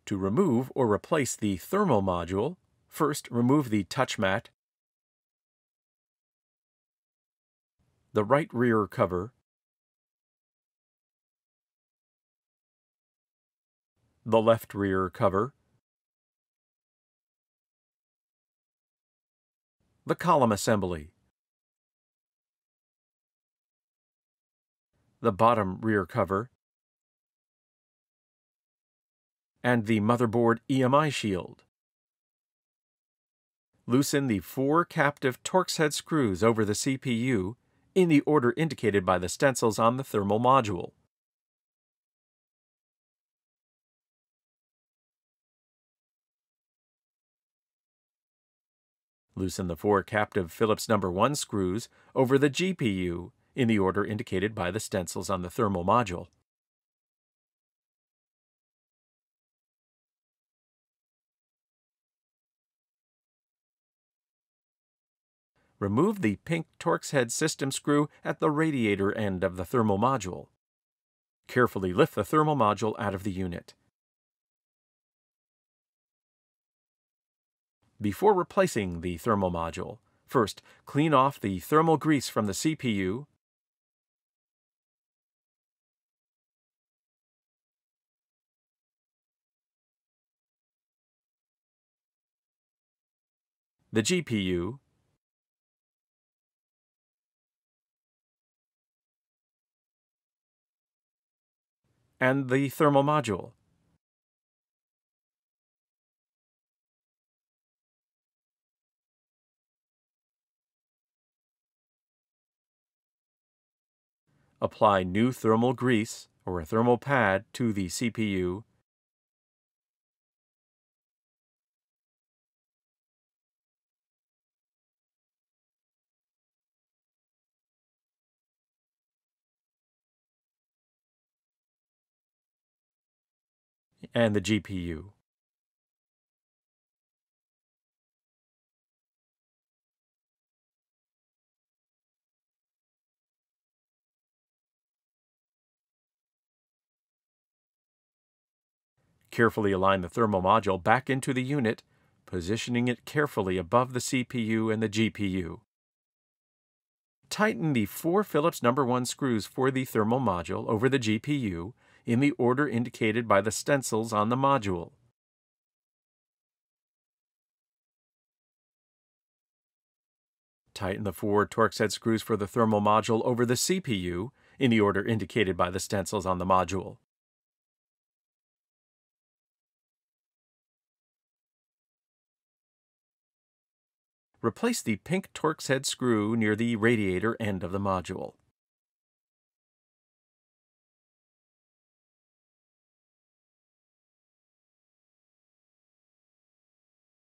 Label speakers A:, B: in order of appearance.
A: To remove or replace the thermal module, first remove the touch mat, the right rear cover, the left rear cover, the column assembly, the bottom rear cover, and the motherboard EMI shield. Loosen the 4 captive Torx head screws over the CPU in the order indicated by the stencils on the thermal module. Loosen the 4 captive Phillips No. 1 screws over the GPU in the order indicated by the stencils on the thermal module. Remove the pink Torx head system screw at the radiator end of the thermal module. Carefully lift the thermal module out of the unit. Before replacing the thermal module, first clean off the thermal grease from the CPU, the GPU, and the thermal module. Apply new thermal grease or a thermal pad to the CPU, and the GPU. Carefully align the thermal module back into the unit, positioning it carefully above the CPU and the GPU. Tighten the 4 Phillips No. 1 screws for the thermal module over the GPU in the order indicated by the stencils on the module. Tighten the 4 Torx head screws for the thermal module over the CPU in the order indicated by the stencils on the module. Replace the pink Torx head screw near the radiator end of the module.